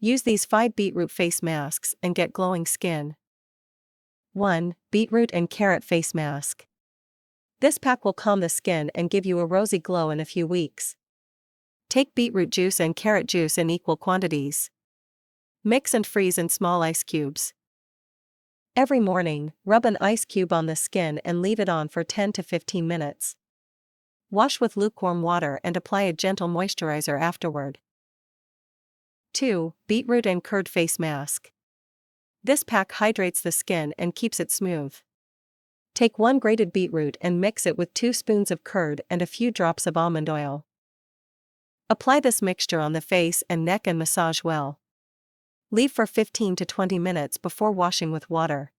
Use these 5 beetroot face masks and get glowing skin. 1. Beetroot and carrot face mask. This pack will calm the skin and give you a rosy glow in a few weeks. Take beetroot juice and carrot juice in equal quantities. Mix and freeze in small ice cubes. Every morning, rub an ice cube on the skin and leave it on for 10 to 15 minutes. Wash with lukewarm water and apply a gentle moisturizer afterward. 2. Beetroot and curd face mask. This pack hydrates the skin and keeps it smooth. Take 1 grated beetroot and mix it with 2 spoons of curd and a few drops of almond oil. Apply this mixture on the face and neck and massage well. Leave for 15 to 20 minutes before washing with water.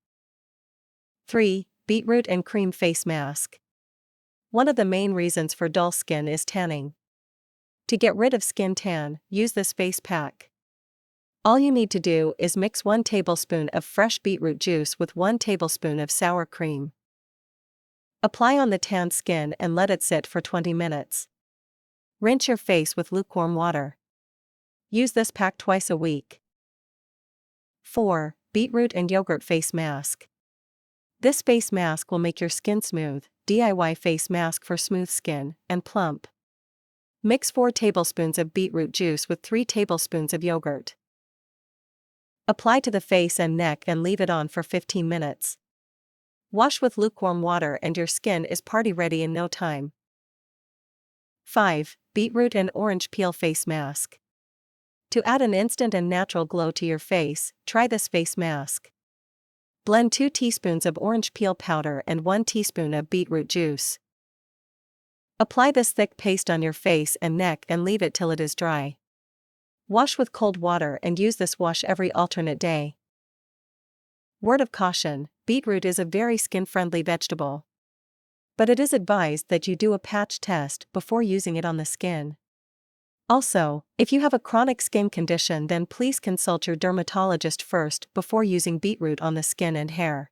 3. Beetroot and cream face mask. One of the main reasons for dull skin is tanning. To get rid of skin tan, use this face pack. All you need to do is mix 1 tablespoon of fresh beetroot juice with 1 tablespoon of sour cream. Apply on the tanned skin and let it sit for 20 minutes. Rinse your face with lukewarm water. Use this pack twice a week. 4. Beetroot and yogurt face mask. This face mask will make your skin smooth. DIY face mask for smooth skin and plump. Mix 4 tablespoons of beetroot juice with 3 tablespoons of yogurt. Apply to the face and neck and leave it on for 15 minutes. Wash with lukewarm water and your skin is party ready in no time. 5. Beetroot and orange peel face mask. To add an instant and natural glow to your face, try this face mask. Blend 2 teaspoons of orange peel powder and 1 teaspoon of beetroot juice. Apply this thick paste on your face and neck and leave it till it is dry. Wash with cold water and use this wash every alternate day. Word of caution: beetroot is a very skin-friendly vegetable. But it is advised that you do a patch test before using it on the skin. Also, if you have a chronic skin condition, then please consult your dermatologist first before using beetroot on the skin and hair.